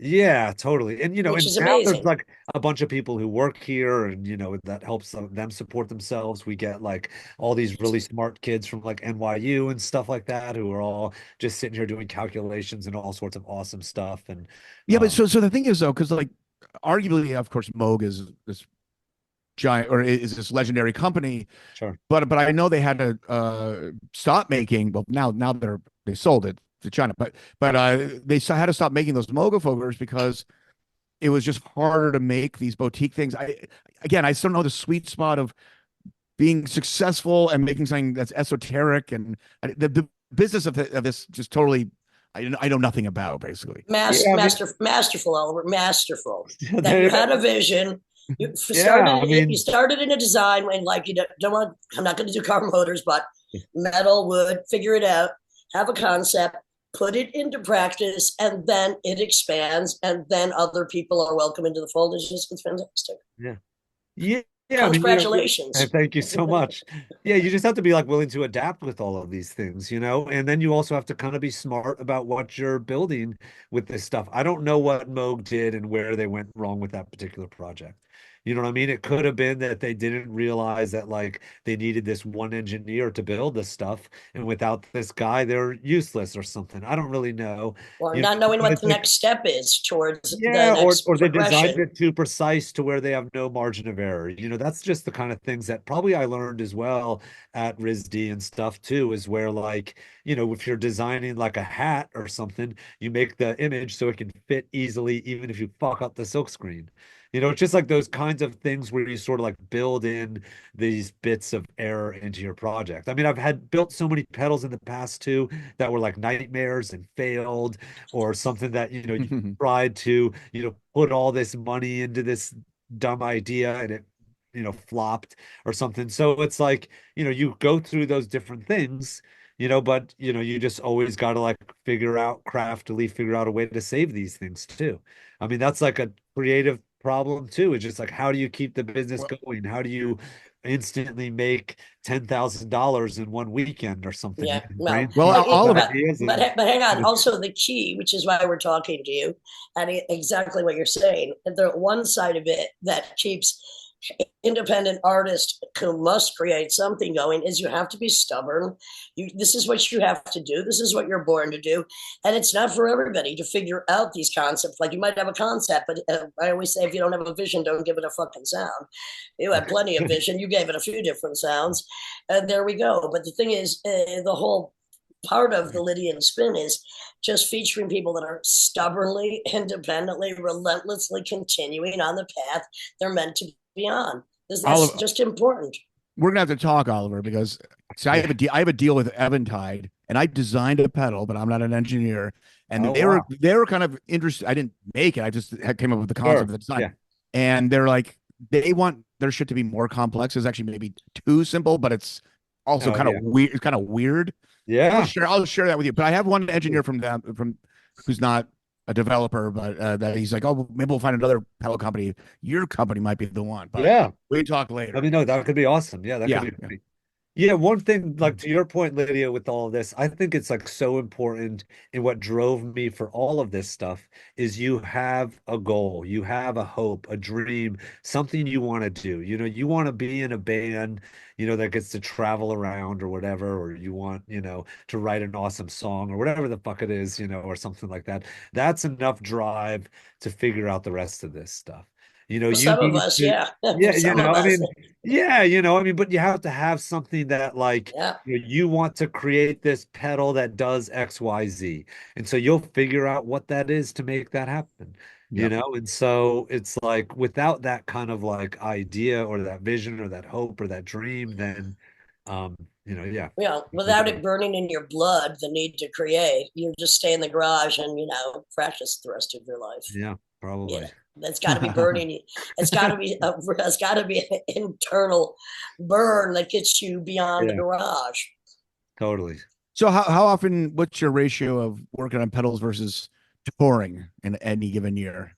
Yeah, totally. And which and is now there's amazing. like a bunch of people who work here and that helps them support themselves. We get like all these really smart kids from like NYU and stuff like that who are all just sitting here doing calculations and all sorts of awesome stuff. And Yeah, but so the thing is though, because like arguably, of course, Moog is this giant or is this legendary company, sure. but I know they had to stop making. Well, now they sold it to China, but they had to stop making those Mogafogers because it was just harder to make these boutique things. I still don't know the sweet spot of being successful and making something that's esoteric and the business of this just totally I know nothing about basically. Yeah, I mean, Masterful, Oliver, masterful. That you there, had a vision. You yeah, I you mean, started in a design when like you don't want. I'm not going to do car motors, but metal, wood. Figure it out. Have a concept. Put it into practice, and then it expands, and then other people are welcome into the fold. It's fantastic. yeah. Yeah, yeah. I mean, Congratulations. thank you so much. Yeah, you just have to be like willing to adapt with all of these things, and then you also have to kind of be smart about what you're building with this stuff. I don't know what Moog did and where they went wrong with that particular project. You know what I mean? It could have been that they didn't realize that like they needed this one engineer to build this stuff, and without this guy, they're useless or something. I don't really know. Or not knowing But what it's the like next step is towards the yeah, next or they designed progression. it too precise to where they have no margin of error. That's just the kind of things that probably I learned as well at RISD and stuff too, is where like, if you're designing like a hat or something, you make the image so it can fit easily, even if you fuck up the silk screen. You know, it's just like those kinds of things where you sort of like build in these bits of error into your project. I mean, I've had built so many pedals in the past too that were like nightmares and failed, or something that, you know, you tried to, you know, put all this money into this dumb idea and it, you know, flopped or something. So it's like, you know, you go through those different things, you know, but you know, you just always got to like craftily figure out a way to save these things too. I mean, that's like a creative problem too. It's just like, how do you keep the business Well, going? How do you instantly make $10,000 in one weekend or something? You Yeah, can well, well, brainstorm these Oliver, ideas and but hang on. Also, the key, which is why we're talking to you, and exactly what you're saying. The one side of it that keeps independent artists who must create something going is you have to be stubborn. This is what you have to do. This is what you're born to do, and it's not for everybody to figure out these concepts. Like you might have a concept, but I always say if you don't have a vision, don't give it a fucking sound. You had plenty of vision. You gave it a few different sounds, and there we go. But the thing is, the whole part of the Lydian spin is just featuring people that are stubbornly, independently, relentlessly continuing on the path they're meant to be on. That's Oliver, just important. we're gonna have to talk, Oliver, because see, yeah. I have a deal with Eventide, and I designed a pedal, but I'm not an engineer. And Oh wow. they were kind of interested. I didn't make it. I just came up with the concept Sure. of the design. Yeah. And they're like, they want their shit to be more complex. It's actually maybe too simple, but it's also Oh kind of yeah. weird. It's kind of weird. Yeah. I'll share that with you. But I have one engineer from them from who's not a developer, but that he's like, oh, maybe we'll find another pedal company. Your company might be the one, but Yeah. we talk I later. mean, no, that could be awesome. Yeah, that could Yeah. be great. Yeah, one thing, like to your point, Lydia, with all of this, I think it's like so important. And what drove me for all of this stuff is you have a goal, you have a hope, a dream, something you want to do. You know, you want to be in a band, you know, that gets to travel around or whatever, or you want, you know, to write an awesome song or whatever the fuck it is, you know, or something like that. That's enough drive to figure out the rest of this stuff. You know, For you some of need us, to, yeah. For yeah, you some of know, I us, mean, yeah, you know, I mean, but you have to have something that like yeah. you want to create this pedal that does X, Y, Z. And so you'll figure out what that is to make that happen, you Yeah. know? And so it's like without that kind of like idea or that vision or that hope or that dream, then you know, yeah. You know, without it burning in your blood, the need to create, you just stay in the garage and, practice the rest of your life. Yeah, Yeah, probably. that's got to be burning. It's got to be an internal burn that gets you beyond the Yeah, garage. totally. So how often, what's your ratio of working on pedals versus touring in any given year?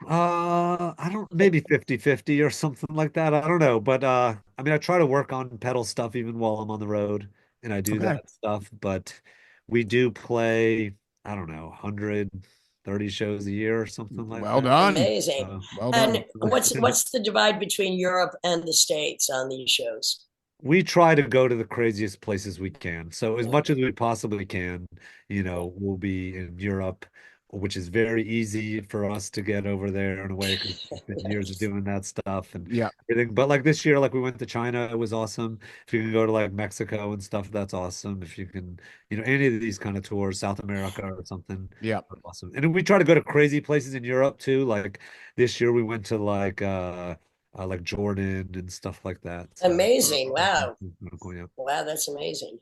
I don't, maybe 50-50 or something like that. I don't know. But I mean I try to work on pedal stuff even while I'm on the road and I do Okay. that stuff, but we do play, I don't know, 130 shows a year or something like Well that. done. Amazing. Well done. And what's the divide between Europe and the States on these shows? We try to go to the craziest places we can. So as Yeah, much as we possibly can, you yeah. know, we'll be in Europe, which is very easy for us to get over there in a way because we've been years of doing that stuff and Yeah. everything. But like this year, like we went to China, it was awesome. If you can go to like Mexico and stuff, that's awesome. If you can, you know, any of these kind of tours, South America or something, Yeah. awesome. And then we try to go to crazy places in Europe too. Like this year we went to like Jordan and stuff like that. So Amazing. Wow. yeah. Wow, that's amazing.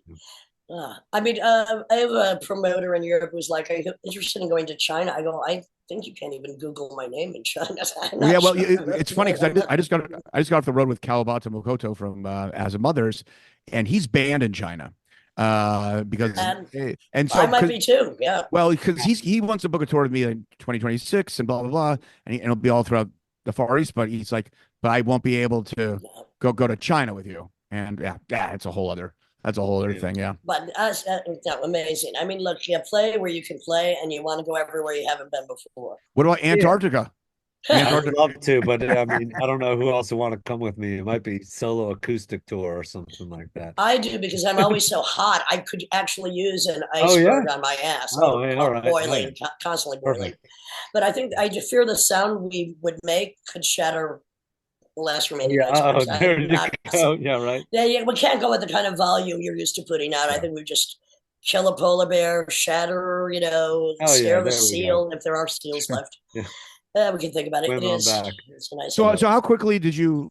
I mean, I have a promoter in Europe who's like, "Are you interested in going to China?" I go, "I think you can't even Google my name in China." I'm Well, yeah. not Well, sure. it's funny because I just got off the road with Kawabata Mokoto from As a Mothers, and he's banned in China because And and I so might because be too. Yeah. well because he wants to book a tour with me in 2026 and blah blah blah, and it'll be all throughout the Far East. But he's like, but I won't be able to No. go to China with you. And yeah, it's a whole other that's a whole other Yeah. thing. Yeah. But us, no, amazing. I mean, look, you play where you can play, and you want to go everywhere you haven't been before. What about Yeah. Antarctica? I would Antarctica. love to, but I mean, I don't know who else would want to come with me. It might be solo acoustic tour or something like that. I do because I'm always so hot. I could actually use an Oh yeah. iceberg on my ass, Oh, yeah, all right. boiling, Nice. constantly boiling. Perfect. But I think I just fear the sound we would make could shatter the last remaining Yeah. Oh, icebergs. there I'm you not. go. Yeah. Right. Yeah, we can't go with the kind of volume you're used to putting out. I Yeah. think we just kill a polar bear, shatter, Oh yeah. scare the There we go. seal if there are seals left. Yeah. We can think about it. It Women on is. back. It's a nice. So how quickly did you?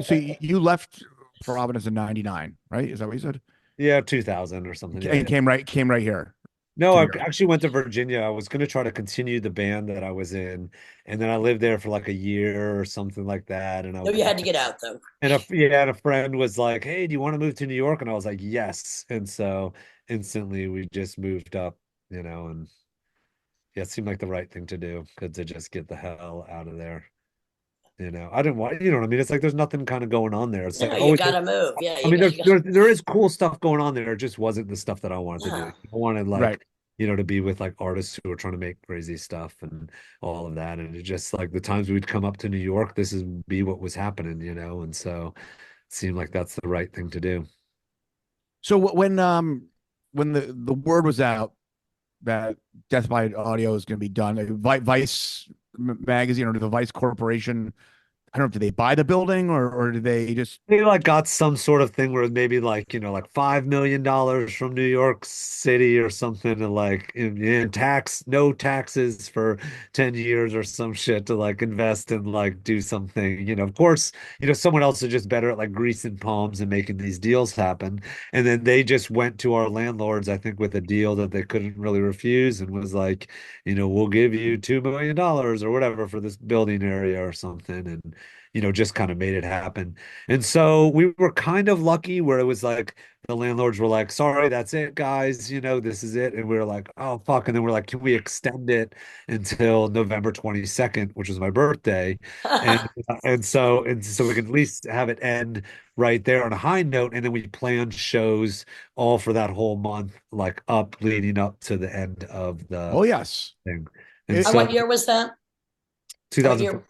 So you left Providence in '99, right? Is that what you said? Yeah, 2000 or something. Yeah, And came right here no, to I New York. actually went to Virginia. I was going to try to continue the band that I was in, and then I lived there for like a year or something like that. And No, you had to get out though. and a friend was like, "Hey, do you want to move to New York?" And I was like, "Yes." And so instantly we just moved up, and yeah, it seemed like the right thing to do, because to just get the hell out of there. I didn't want, what I mean? It's like there's nothing kind of going on there. It's like No, you always, gotta move. Yeah, I you mean, got. there is cool stuff going on there. It just wasn't the stuff that I wanted to do. No. I wanted Right. like, to be with like artists who are trying to make crazy stuff and all of that. And it just like the times we'd come up to New York, this is be what was happening, and so it seemed like that's the right thing to do. So when the word was out that Death by Audio is going to be done, Vice magazine or the Vice Corporation, I don't know, did they buy the building or did they just? They like got some sort of thing where maybe like, like $5 million from New York City or something, to like in no taxes for 10 years or some shit, to like invest and like do something. Of course, someone else is just better at like greasing palms and making these deals happen. And then they just went to our landlords, I think, with a deal that they couldn't really refuse, and was like, we'll give you $2 million or whatever for this building area or something. And just kind of made it happen. And so we were kind of lucky where it was like the landlords were like, sorry, that's it, guys. This is it. And we were like, oh, fuck. And then we're like, can we extend it until November 22nd, which was my birthday? And so we can at least have it end right there on a high note. And then we planned shows all for that whole month, like leading up to the end of the Oh, yes. thing. And And And so what year was that? What 2000, year?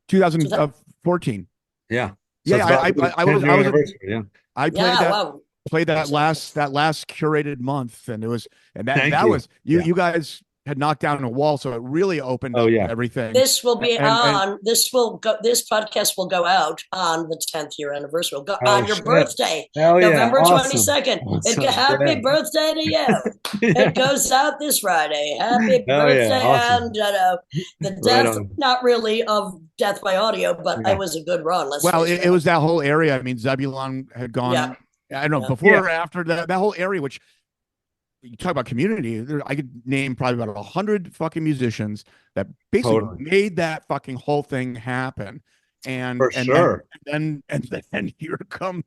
2014. yeah. So Yeah, it's about I was 10-year anniversary, yeah. I played Yeah, that wow. that last curated month, and it was Thank that you. was you guys had knocked down a wall, so it really opened Oh, up yeah. everything. This will be And this podcast will go out on the 10th year anniversary. It'll go Oh, on your shit. birthday, Hell yeah. November Awesome. 22nd. Awesome. Happy Yeah. birthday to you. Yeah. It goes out this Friday. Happy Hell yeah. birthday. Awesome. And the Right death, on. not really of Death by Audio, but Yeah. it was a good run. Let's well, face it was that whole area. I mean, Zebulon had gone. Yeah. I don't know, Yeah. before Yeah. or after that whole area, which you talk about community. I could name probably about 100 fucking musicians that basically Totally. made that fucking whole thing happen. And For sure. and then here come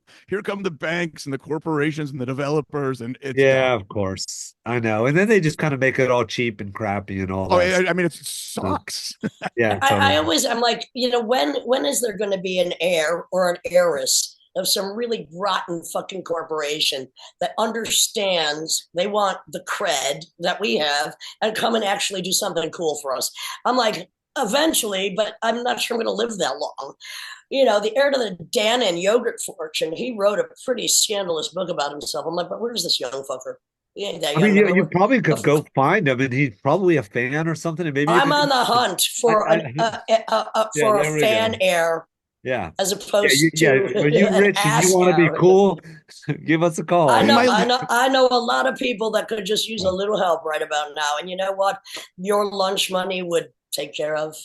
the banks and the corporations and the developers, and it's Yeah, gone. of course. I know. And then they just kind of make it all cheap and crappy and all Oh, that. I mean, it sucks. Yeah, I totally. I'm like, when is there going to be an heir or an heiress of some really rotten fucking corporation that understands they want the cred that we have and come and actually do something cool for us? I'm like, eventually, but I'm not sure I'm going to live that long. The heir to the Dannon yogurt fortune, he wrote a pretty scandalous book about himself. I'm like, but where's this young fucker? He ain't that I young. mean, you Remember? probably could go find him, and he's probably a fan or something, and maybe you I'm could. on the hunt for Yeah, for a there we fan go. heir Yeah. as Yeah, opposed yeah. to Are you an rich and you ass want to be heir. cool? Give us a call. He might- I know a lot of people that could just use a little help right about now. And you know what? Your lunch money would take care of.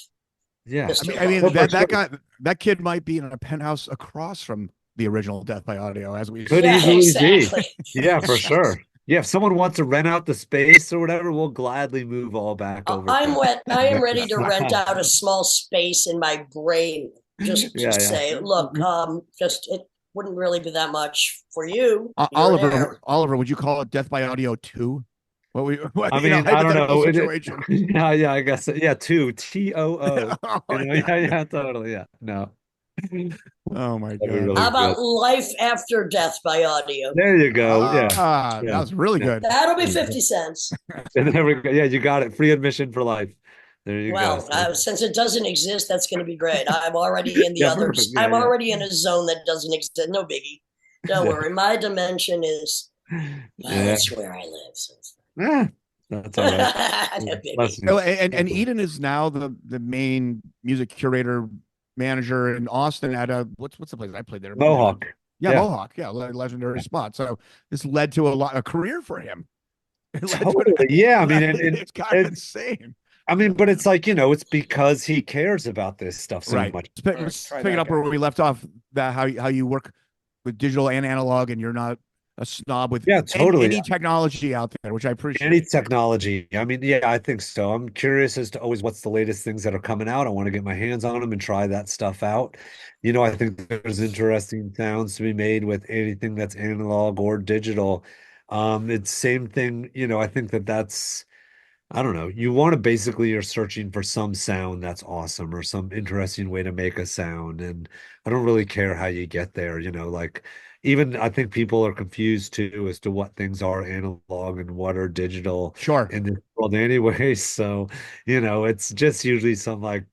Yeah. I mean Well, for that sure. guy, that kid might be in a penthouse across from the original Death by Audio, as we Could Yeah, easily exactly. be. Yeah, for sure. Yeah, if someone wants to rent out the space or whatever, we'll gladly move all back over. I am ready to Yeah. rent out a small space in my brain just to Yeah, yeah. say, look, just it wouldn't really be that much for you. You're an heir. Oliver, would you call it Death by Audio 2? I mean, I don't hypothetical know. situation. Yeah, yeah, I guess. Yeah, two. TOO. Oh, Yeah, yeah, totally. Yeah. No. oh my That'd be God. really How good. about Life After Death by Audio? There you go. Yeah. That Yeah. was really Yeah. good. That'll be 50 cents. There we go. Yeah, you got it. Free admission for life. There you Well, go. since it doesn't exist, that's going to be great. I'm already in the Yeah, others. perfect. Yeah, I'm yeah. already in a zone that doesn't exist. No biggie. Don't Yeah. worry. My dimension is, Yeah. that's where I live. So Ah, that's all right. no biggie. Bless you. Oh, and Eden is now the main music curator manager in Austin at what's the place I played there? Mohawk. Yeah, Yeah. Mohawk. Yeah, legendary spot. So this led to a career for him. It led to Totally. Yeah, I mean, it's kind of insane. I mean, but it's like, it's because he cares about this stuff so Right. much. Let's pick it up where we left off, that how you work with digital and analog, and you're not a snob with Yeah, totally. any technology out there, which I appreciate. Any technology. I mean, yeah, I think so. I'm curious as to always what's the latest things that are coming out. I want to get my hands on them and try that stuff out. I think there's interesting sounds to be made with anything that's analog or digital. It's same thing, I think that's I don't know. You want to basically you're searching for some sound that's awesome or some interesting way to make a sound. And I don't really care how you get there, like even I think people are confused too as to what things are analog and what are digital Sure. in this world anyway. So, it's just usually some like,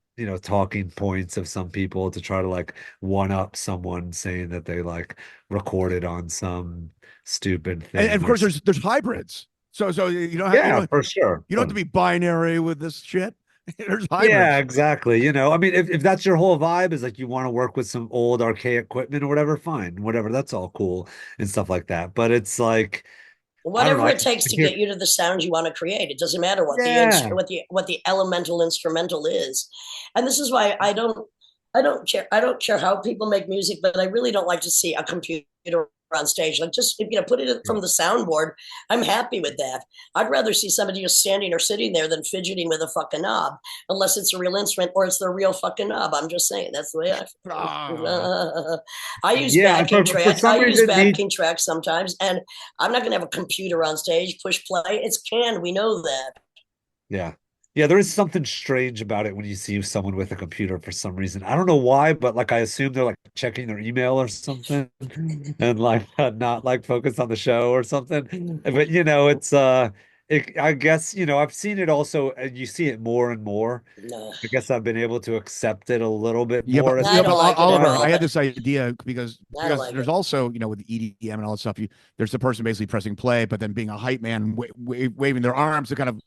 talking points of some people to try to like one up someone saying that they like recorded on some stupid And thing of or course, there's hybrids. So yeah, for sure. you don't have to be binary with this shit. There's Yeah, hybrids. exactly. I mean, if that's your whole vibe is like you want to work with some old archaic equipment or whatever, fine, whatever, that's all cool and stuff like that. But it's like, I don't know. Whatever it takes to Hear, get you to the sound you want to create. It doesn't matter what yeah, what the elemental instrumental is. And this is why I don't care how people make music, but I really don't like to see a computer on stage. Like, just if put it yeah, from the soundboard, I'm happy with that. I'd rather see somebody just standing or sitting there than fidgeting with a fucking knob, unless it's a real instrument or it's the real fucking knob. I'm just saying that's the way I Ah. feel. I use yeah. And backing for track. I some use reason, need backing tracks sometimes, and I'm not going to have a computer on stage push play. It's canned. We know that. yeah. Yeah, there is something strange about it when you see someone with a computer for some reason. I don't know why, but like I assume they're like checking their email or something and like not like focused on the show or something. But it's I guess, I've seen it also and you see it more and more. No, I guess I've been able to accept it a little bit Yeah, but more as I don't like it at Oliver, I all. had But this idea I don't because like there's it. also, with EDM and all that stuff, there's the person basically pressing play, but then being a hype man, waving their arms to kind of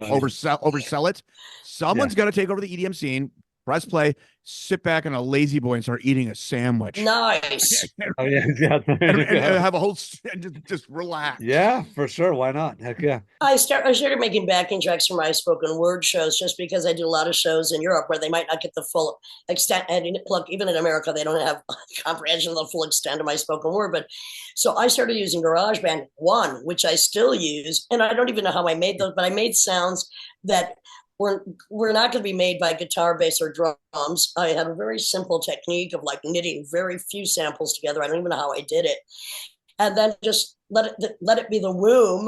oversell it. yeah. Someone's got to take over the EDM scene, press play, sit back in a lazy boy and start eating a sandwich, Nice. Oh yeah, yeah, there you and go. have a whole and just relax. Yeah, for sure. Why not? Heck yeah. I started making backing tracks for my spoken word shows just because I do a lot of shows in Europe where they might not get the full extent. And look, even in America, they don't have comprehension of the full extent of my spoken word. But so I started using GarageBand one, which I still use, and I don't even know how I made those, but I made sounds that were not going to be made by guitar, bass, or drums. I had a very simple technique of like knitting very few samples together. I don't even know how I did it, and then just let it be the womb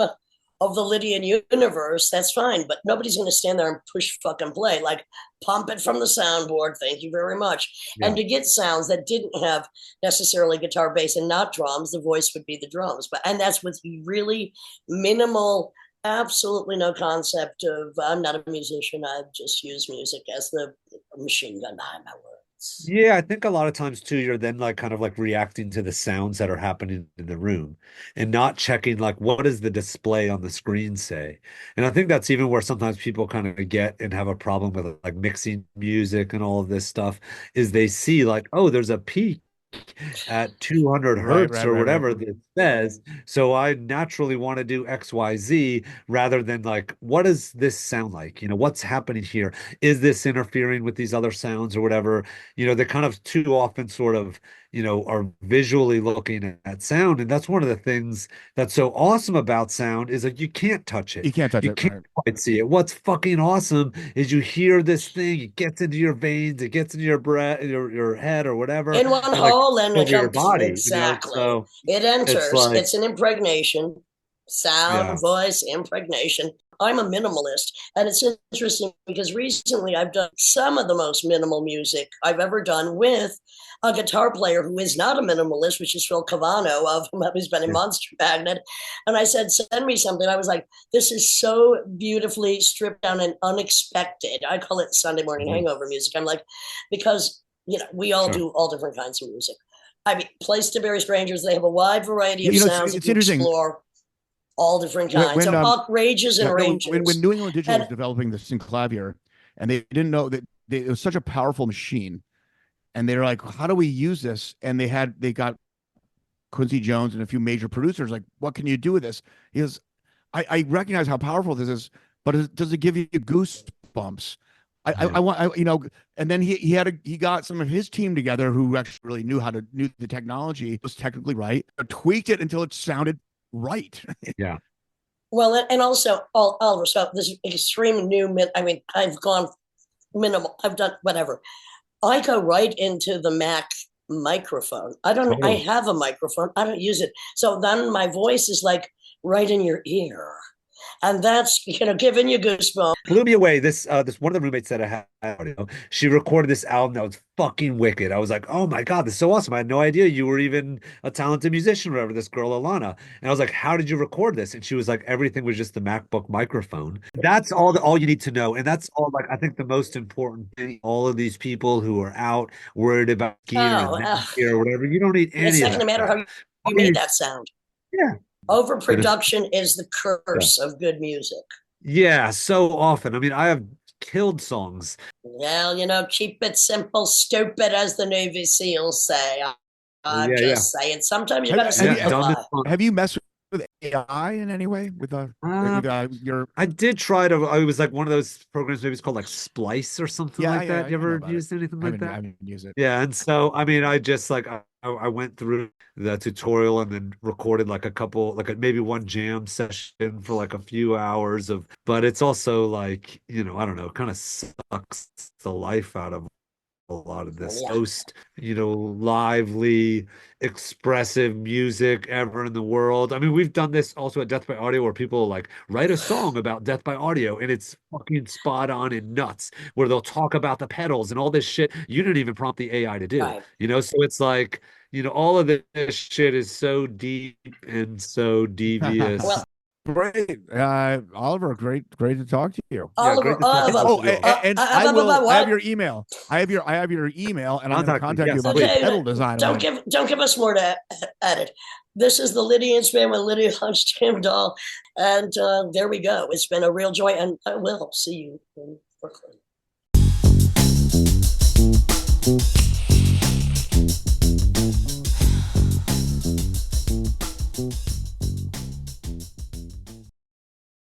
of the Lydian universe. That's fine, but nobody's going to stand there and push fucking play. Like, pump it from the soundboard. Thank you very much. And Yeah. to get sounds that didn't have necessarily guitar, bass, and not drums, the voice would be the drums. And that's with really minimal. Absolutely no concept of I'm not a musician. I just use music as the machine gun behind my words. Yeah, I think a lot of times too, you're then like kind of like reacting to the sounds that are happening in the room and not checking like what does the display on the screen say. And I think that's even where sometimes people kind of get and have a problem with like mixing music and all of this stuff is they see like, oh, there's a peak at 200 Right, hertz right, or right, right. whatever that says. So I naturally want to do XYZ rather than like, what does this sound like? What's happening here? Is this interfering with these other sounds or whatever? They kind of too often sort of, are visually looking at sound. And that's one of the things that's so awesome about sound is like you can't touch it. You can't touch You it. can't Right. quite see it. What's fucking awesome is you hear this thing, it gets into your veins, it gets into your breath, your head or whatever, In one and like hole and it over your comes body, exactly. So It it's enters. like, It's an impregnation, yeah, sound, voice, impregnation. I'm a minimalist, and it's interesting because recently I've done some of the most minimal music I've ever done with a guitar player who is not a minimalist, which is Phil Cavano, of who's been in yeah, Monster Magnet. And I said, send me something. I was like, this is so beautifully stripped down and unexpected. I call it Sunday morning mhm, hangover music. I'm like, because we all sure. do all different kinds of music. I mean, Place to Very Strangers, they have a wide variety of It's sounds that you interesting explore all different when, kinds when of um all ranges and yeah, no, when ranges. New England Digital was And developing the synclavier, and they didn't know that it was such a powerful machine, and they were like, "How do we use this?" And they got Quincy Jones and a few major producers like, "What can you do with this?" He goes, I recognize how powerful this is, but does it give you goosebumps? Yeah. I want, and then he got some of his team together who actually really knew the technology was technically right, tweaked it until it sounded right. Yeah. Well, and also, Oliver, so this extreme new, I mean, I've gone minimal, I've done whatever. I go right into the Mac microphone. I Totally. have a microphone. I don't use it. So then my voice is like right in your ear. And that's, giving you goosebumps. Blew me away. This one of the roommates said I had audio. She recorded this album that was fucking wicked. I was like, oh my God, this is so awesome. I had no idea you were even a talented musician or whatever, this girl Alana. And I was like, how did you record this? And she was like, everything was just the MacBook microphone. That's all you need to know. And that's all, like, I think the most important thing, all of these people who are out worried about gear and Oh, neck gear or whatever, you don't need it's any of not going that to matter stuff. how you made that sound. Yeah. Overproduction is the curse of good music. Yeah, so often. I mean, I have killed songs. Well, keep it simple, stupid, as the Navy SEAls say. I'm Yeah, just saying. Sometimes you Have, got to have you, yeah, done this simplify. song. have you messed with AI in any way with your? I did try to. I was like one of those programs. Maybe it's called like Splice or something Yeah, like that. You I know ever about it. used anything like I that? haven't used it. Yeah, and so I mean, I just like I went through the tutorial and then recorded like a couple, maybe one jam session for like a few hours of. But it's also like I don't know, kind of sucks the life out of a lot of this Yeah. most, lively, expressive music ever in the world. I mean, we've done this also at Death by Audio where people like write a song about Death by Audio and it's fucking spot on and nuts, where they'll talk about the pedals and all this shit you didn't even prompt the AI to do. Right. So it's like, all of this shit is so deep and so devious. Well, Great, Oliver. Great to talk to you. Yeah, great Oliver, to talk Oliver. to you all. And I have your email. I have your email, and I'm going to contact you Yes, about please. the pedal design. Don't give us more to edit. This is the Lydian Spin with Lydia Lunch Tim Dahl, and there we go. It's been a real joy, and I will see you in Brooklyn.